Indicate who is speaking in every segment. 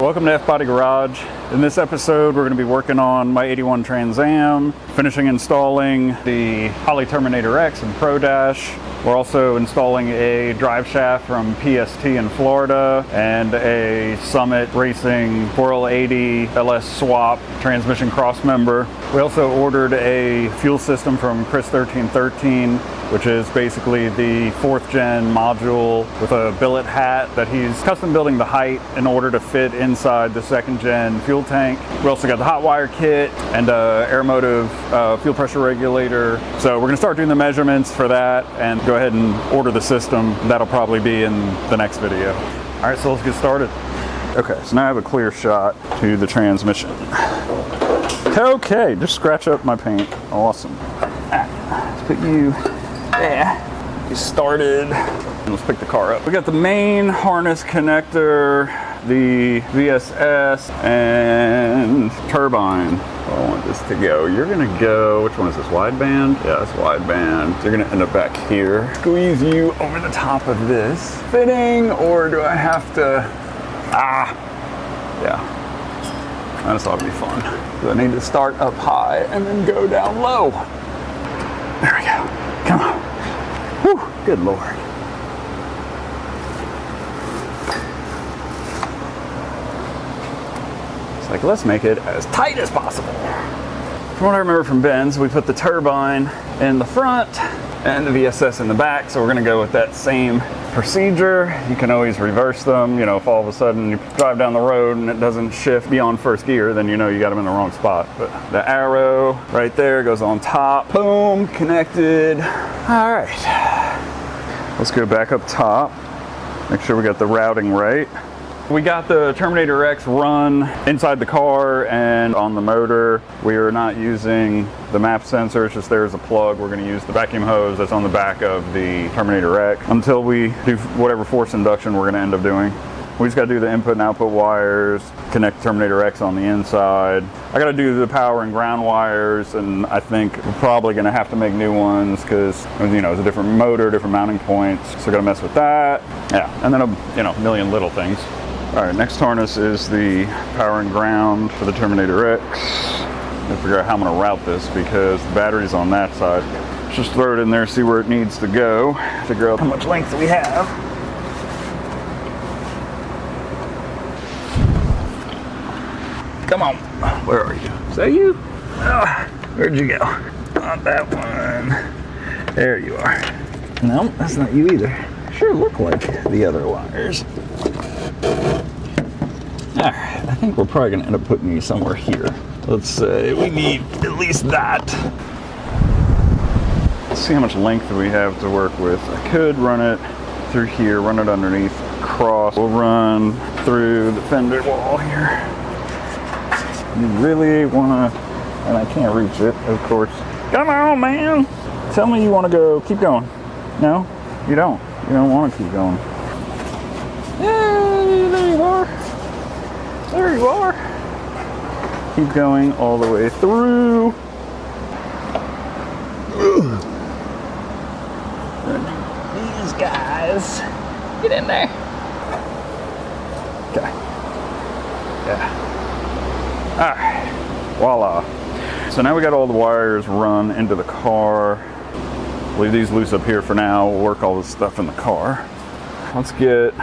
Speaker 1: Welcome to F-Body Garage. In this episode, we're going to be working on my 81 Trans Am, finishing installing the Holley Terminator X and Pro Dash. We're also installing a driveshaft from PST in Florida and a Summit Racing 4L80 LS swap transmission crossmember. We also ordered a fuel system from Chris 1313, which is basically the 4th gen module with a billet hat that he's custom building the height in order to fit inside the 2nd gen fuel tank. We also got the hot wire kit and Aeromotive fuel pressure regulator. So we're gonna start doing the measurements for that and go ahead and order the system. That'll probably be in the next video. All right, so let's get started. Okay, so now I have a clear shot to the transmission. Okay, just scratch up my paint. Awesome. Let's put you there. You started. Let's pick the car up. We got the main harness connector, the VSS, and turbine. I want this to go. You're gonna go, which one is this, wideband? Yeah, it's wideband. You're gonna end up back here. Squeeze you over the top of this. Fitting, or do I have to, yeah. This ought to be fun. So I need to start up high and then go down low. There we go. Come on. Whew, good Lord. It's like, let's make it as tight as possible. From what I remember from Ben's, we put the turbine in the front and the VSS in the back, so we're gonna go with that same procedure. You can always reverse them, you know, if all of a sudden you drive down the road and it doesn't shift beyond first gear, then you know you got them in the wrong spot. But the arrow right there goes on top. Boom, connected. All right, let's go back up top. Make sure we got the routing right. We got the Terminator X run inside the car and on the motor. We are not using the map sensor, it's just there's a plug. We're gonna use the vacuum hose that's on the back of the Terminator X until we do whatever force induction we're gonna end up doing. We just gotta do the input and output wires, connect Terminator X on the inside. I gotta do the power and ground wires, and I think we're probably gonna have to make new ones because, you know, it's a different motor, different mounting points, so gotta mess with that. Yeah, and then a million little things. All right, next harness is the power and ground for the Terminator X. I'll figure out how I'm gonna route this because the battery's on that side. Just throw it in there, see where it needs to go, figure out how much length we have. Come on, where are you? Is that you? Oh, where'd you go? Not that one. There you are. No, that's not you either. Sure look like the other wires. Alright, I think we're probably going to end up putting you somewhere here. Let's say we need at least that. Let's see how much length we have to work with. I could run it through here, run it underneath, cross. We'll run through the fender wall here. You really want to, and I can't reach it, of course. Come on, man! Tell me you want to go, keep going. No, you don't. You don't want to keep going. Yay, there you are. There you are. Keep going all the way through. These guys. Get in there. Okay. Yeah. Alright. Voila. So now we got all the wires run into the car. Leave these loose up here for now. We'll work all this stuff in the car. Let's get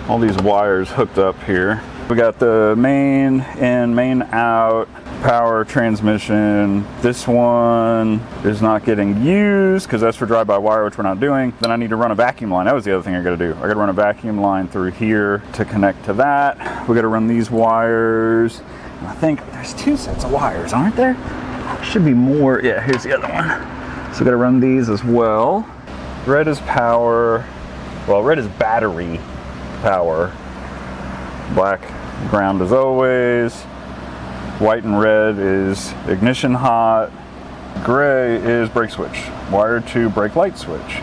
Speaker 1: all these wires hooked up here. We got the main in, main out, power, transmission. This one is not getting used because that's for drive-by-wire, which we're not doing. Then I need to run a vacuum line. That was the other thing I gotta do. I gotta run a vacuum line through here to connect to that. We gotta run these wires. And I think there's 2 sets of wires, aren't there? Should be more. Yeah, here's the other one. So we gotta run these as well. Red is power. Well, red is battery power. Black ground as always. White and red is ignition hot. Gray is brake switch. Wire to brake light switch.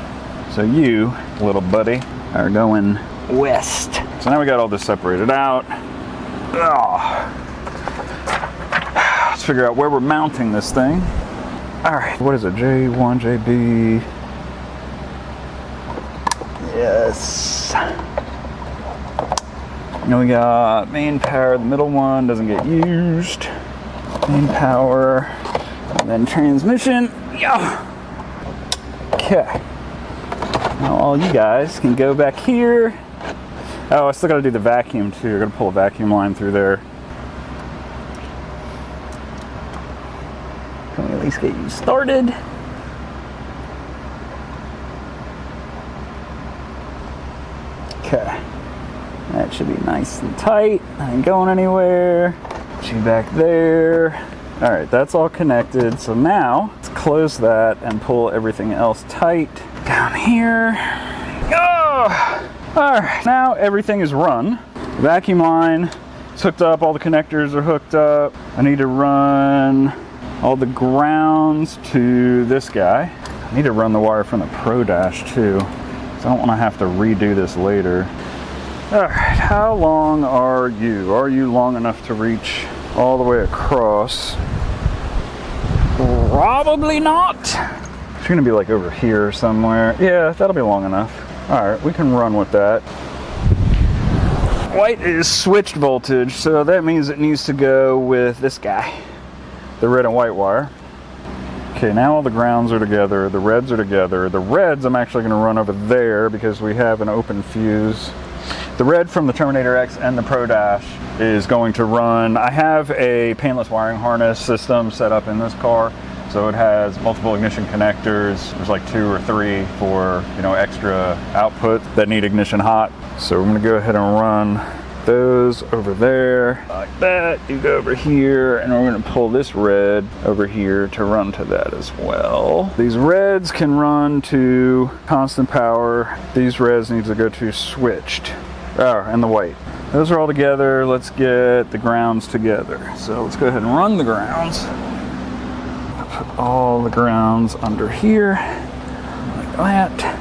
Speaker 1: So you, little buddy, are going west. So now we got all this separated out. Let's figure out where we're mounting this thing. All right, what is it? J1, JB. Yes. And we got main power, the middle one doesn't get used. Main power, and then transmission. Yeah. Okay. Now all you guys can go back here. Oh, I still gotta do the vacuum too. I gotta pull a vacuum line through there. Can we at least get you started? Okay. That should be nice and tight. I ain't going anywhere. Put you back there. All right, that's all connected. So now let's close that and pull everything else tight down here. Oh! All right, now everything is run. Vacuum line is hooked up, all the connectors are hooked up. I need to run all the grounds to this guy. I need to run the wire from the Pro Dash too, so I don't want to have to redo this later. All right, how long are you? Are you long enough to reach all the way across? Probably not. It's gonna be like over here somewhere. Yeah, that'll be long enough. All right, we can run with that. White is switched voltage, so that means it needs to go with this guy, the red and white wire. Okay, now all the grounds are together, the reds are together. The reds I'm actually gonna run over there because we have an open fuse. The red from the Terminator X and the Pro Dash is going to run. I have a painless wiring harness system set up in this car, so it has multiple ignition connectors. There's like 2 or 3 for, you know, extra output that need ignition hot. So we're gonna go ahead and run those over there like that. You go over here, and we're gonna pull this red over here to run to that as well. These reds can run to constant power. These reds need to go to switched. Oh, and the white. Those are all together. Let's get the grounds together. So let's go ahead and run the grounds. Put all the grounds under here, like that.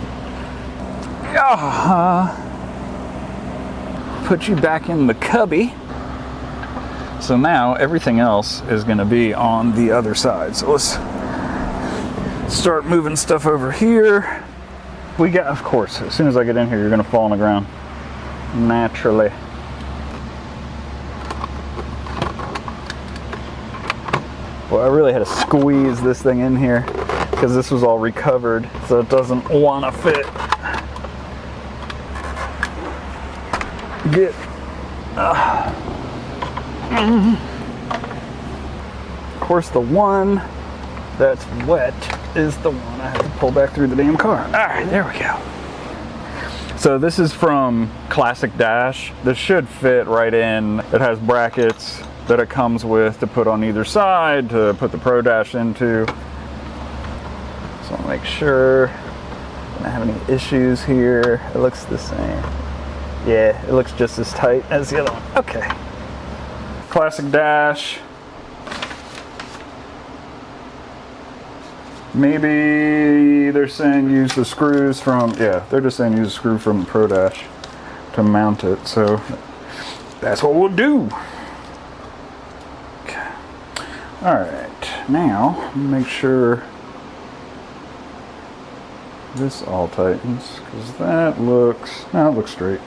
Speaker 1: Put you back in the cubby. So now everything else is gonna be on the other side. So let's start moving stuff over here. We got, of course, as soon as I get in here, you're gonna fall on the ground. Naturally. Well, I really had to squeeze this thing in here because this was all recovered, so it doesn't want to fit. Get. Of course, the one that's wet is the one I have to pull back through the damn car. All right, there we go. So this is from Classic Dash. This should fit right in. It has brackets that it comes with to put on either side to put the Pro Dash into. So I'll make sure I don't have any issues here. It looks the same. Yeah, it looks just as tight as the other one. Okay. Classic Dash. Maybe they're saying use the screws from, yeah, they're just saying use a screw from the Pro Dash to mount it. So that's what we'll do. Okay. All right, now make sure this all tightens because that looks, no, it looks straight.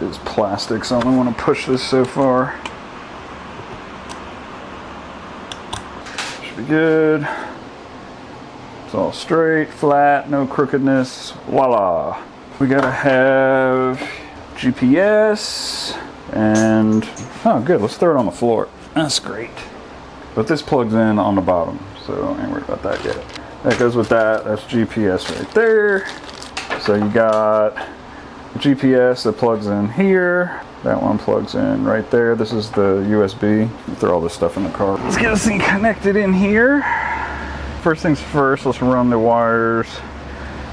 Speaker 1: It's plastic, so I only want to push this so far. Should be good. It's all straight, flat, no crookedness. Voila. We gotta have GPS and, oh good, let's throw it on the floor. That's great. But this plugs in on the bottom, so I ain't worried about that yet. That goes with that, that's GPS right there. So you got GPS that plugs in here. That one plugs in right there. This is the USB. Throw all this stuff in the car. Let's get this thing connected in here. First things first, let's run the wires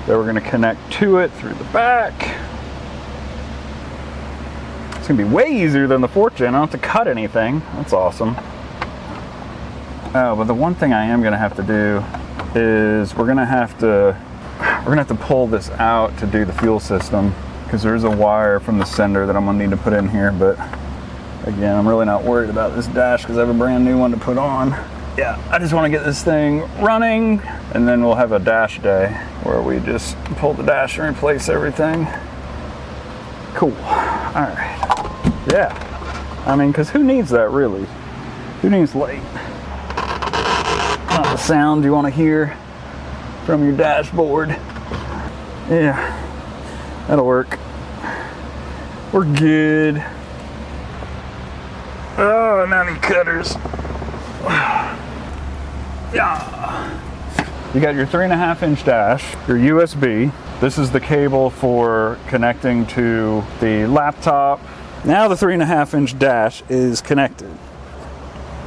Speaker 1: that we're gonna connect to it through the back. It's gonna be way easier than the 4th gen. I don't have to cut anything. That's awesome. Oh, but the one thing I am gonna have to do is we're gonna have to pull this out to do the fuel system because there's a wire from the sender that I'm gonna need to put in here. But again, I'm really not worried about this dash because I have a brand new one to put on. Yeah, I just want to get this thing running, and then we'll have a dash day where we just pull the dash and replace everything. Cool. All right. Yeah, I mean, because who needs that really? Who needs light? Not the sound you want to hear from your dashboard. Yeah, that'll work. We're good. Oh, now any cutters. Yeah. You got your 3.5-inch dash, your USB. This is the cable for connecting to the laptop. Now the 3.5-inch dash is connected.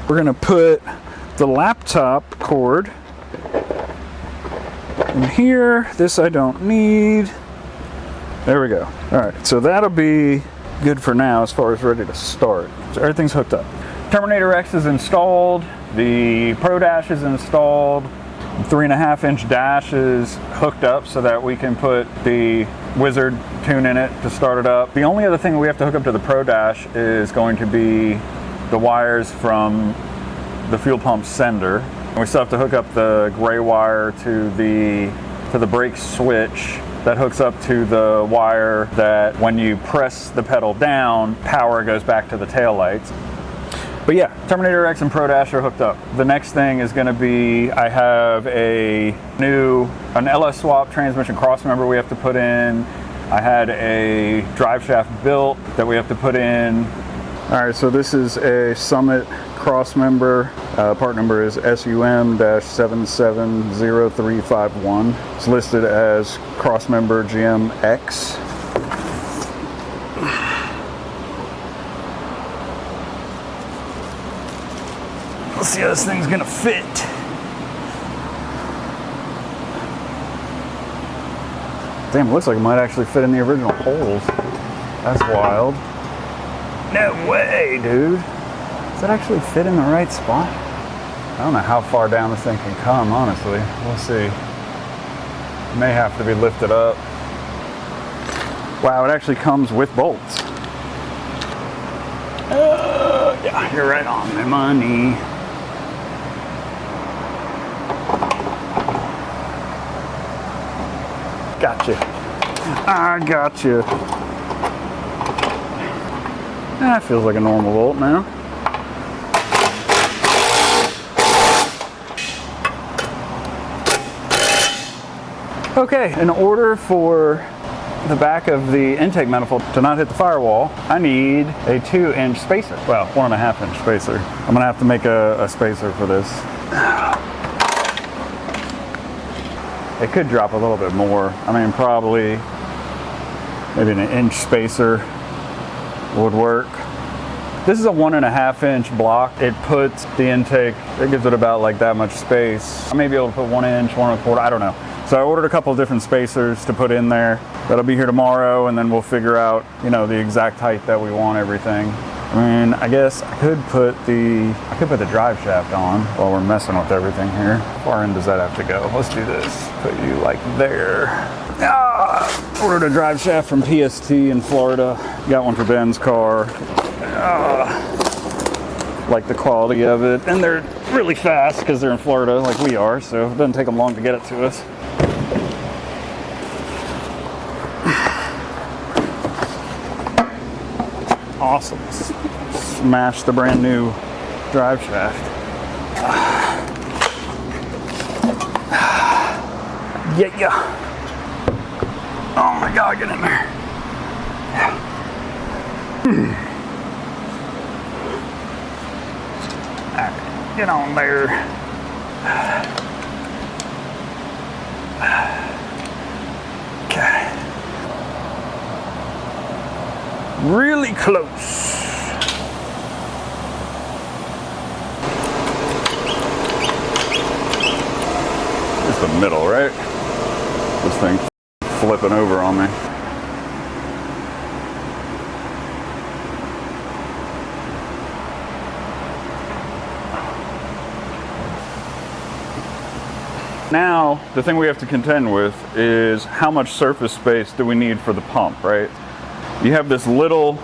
Speaker 1: We're gonna put the laptop cord in here. This I don't need. There we go. All right, so that'll be good for now as far as ready to start. So everything's hooked up. Terminator X is installed. The Pro Dash is installed. 3.5-inch dash is hooked up so that we can put the Wizard tune in it to start it up. The only other thing we have to hook up to the Pro Dash is going to be the wires from the fuel pump sender. And we still have to hook up the gray wire to the brake switch that hooks up to the wire that when you press the pedal down, power goes back to the taillights. But yeah, Terminator X and Pro Dash are hooked up. The next thing is gonna be, I have an LS swap transmission crossmember we have to put in. I had a driveshaft built that we have to put in. All right, so this is a Summit crossmember. Part number is SUM-770351. It's listed as crossmember GMX. Let's see how this thing's gonna fit. Damn, it looks like it might actually fit in the original holes. That's wild. No way, dude. Does it actually fit in the right spot? I don't know how far down this thing can come, honestly. We'll see. It may have to be lifted up. Wow, it actually comes with bolts. Yeah, you're right on my money. Gotcha. I gotcha. That feels like a normal bolt now. Okay, in order for the back of the intake manifold to not hit the firewall, I need a 2-inch spacer. Well, 1.5-inch spacer. I'm gonna have to make a spacer for this. It could drop a little bit more. I mean, probably maybe an inch spacer would work. This is a 1.5-inch block. It puts the intake, it gives it about like that much space. I may be able to put 1 inch, 1.25, I don't know. So I ordered a couple of different spacers to put in there. That'll be here tomorrow, and then we'll figure out, you know, the exact height that we want everything. I mean, I guess I could put the drive shaft on while we're messing with everything here. How far in does that have to go? Let's do this. Put you like there. Ordered a drive shaft from PST in Florida. Got one for Ben's car. Like the quality of it. And they're really fast because they're in Florida like we are, so it doesn't take them long to get it to us. Awesome. Smash the brand new drive shaft. Yeah. Oh my God, get in there. All right, get on there. Okay. Really close. It's the middle, right? This thing flipping over on me. Now, the thing we have to contend with is how much surface space do we need for the pump, right? You have this little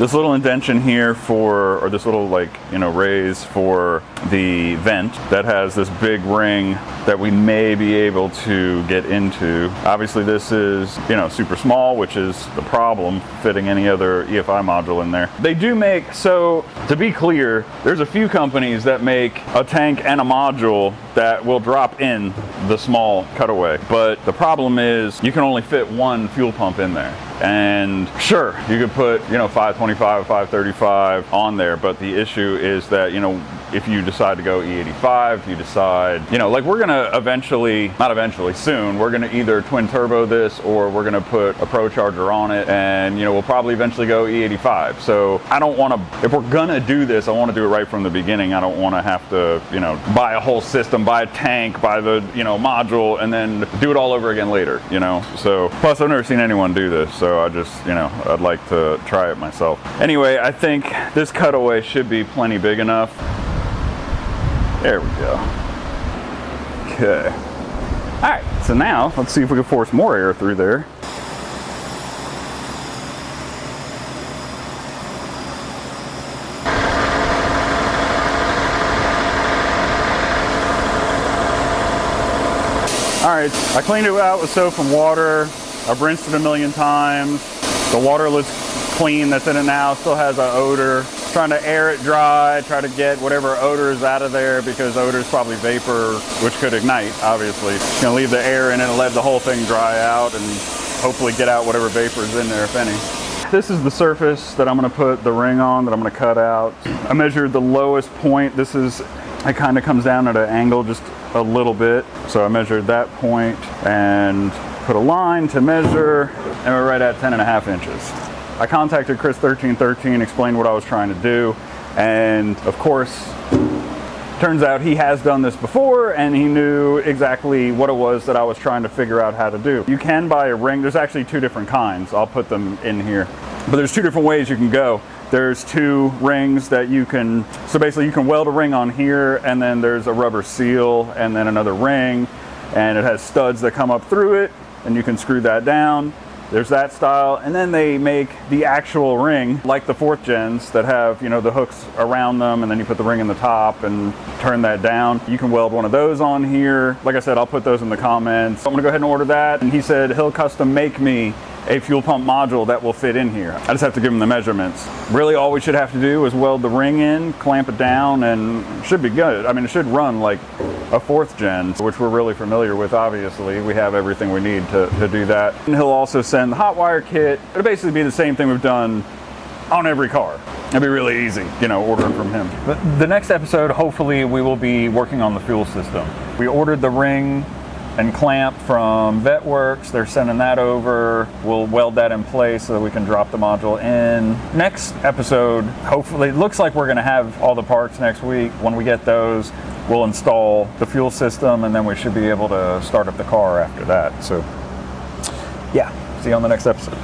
Speaker 1: this little indentation here or this little raise for the vent that has this big ring that we may be able to get into. Obviously this is, super small, which is the problem, fitting any other EFI module in there. They do make, so to be clear, there's a few companies that make a tank and a module that will drop in the small cutaway. But the problem is you can only fit one fuel pump in there. And sure, you could put, 525, 535 on there, but the issue is that, if you decide to go E85, if you decide, we're gonna soon, we're gonna either twin turbo this or we're gonna put a procharger on it, and we'll probably eventually go E85. So I don't wanna, if we're gonna do this, I wanna do it right from the beginning. I don't wanna have to, buy a whole system, buy a tank, buy the, module, and then do it all over again later, So, plus I've never seen anyone do this, so I just, I'd like to try it myself. Anyway, I think this cutaway should be plenty big enough. There we go. Okay. All right, so now let's see if we can force more air through there. All right, I cleaned it out with soap and water. I've rinsed it a million times. The water looks clean that's in it now, still has an odor. Trying to air it dry, try to get whatever odor is out of there, because odor is probably vapor, which could ignite, obviously. Gonna leave the air in it and let the whole thing dry out and hopefully get out whatever vapor is in there, if any. This is the surface that I'm gonna put the ring on, that I'm gonna cut out. I measured the lowest point. It kind of comes down at an angle just a little bit. So I measured that point and put a line to measure, and we're right at 10.5 inches. I contacted Chris 1313, explained what I was trying to do, and of course, turns out he has done this before and he knew exactly what it was that I was trying to figure out how to do. You can buy a ring. There's actually two different kinds. I'll put them in here. But there's two different ways you can go. There's two rings that you can, so basically you can weld a ring on here, and then there's a rubber seal and then another ring, and it has studs that come up through it, and you can screw that down. There's that style, and then they make the actual ring, like the 4th gens that have, the hooks around them, and then you put the ring in the top and turn that down. You can weld one of those on here. Like I said, I'll put those in the comments. I'm gonna go ahead and order that, and he said he'll custom make me a fuel pump module that will fit in here. I just have to give him the measurements. Really all we should have to do is weld the ring in, clamp it down, and it should be good. I mean, it should run like a 4th gen, which we're really familiar with, obviously. We have everything we need to do that. And he'll also send the hot wire kit. It'll basically be the same thing we've done on every car. It'd be really easy, ordering from him. But the next episode, hopefully we will be working on the fuel system. We ordered the ring and clamp from Vetworks. They're sending that over. We'll weld that in place so that we can drop the module in. Next episode, hopefully, it looks like we're gonna have all the parts next week. When we get those, we'll install the fuel system, and then we should be able to start up the car after that. So yeah, see you on the next episode.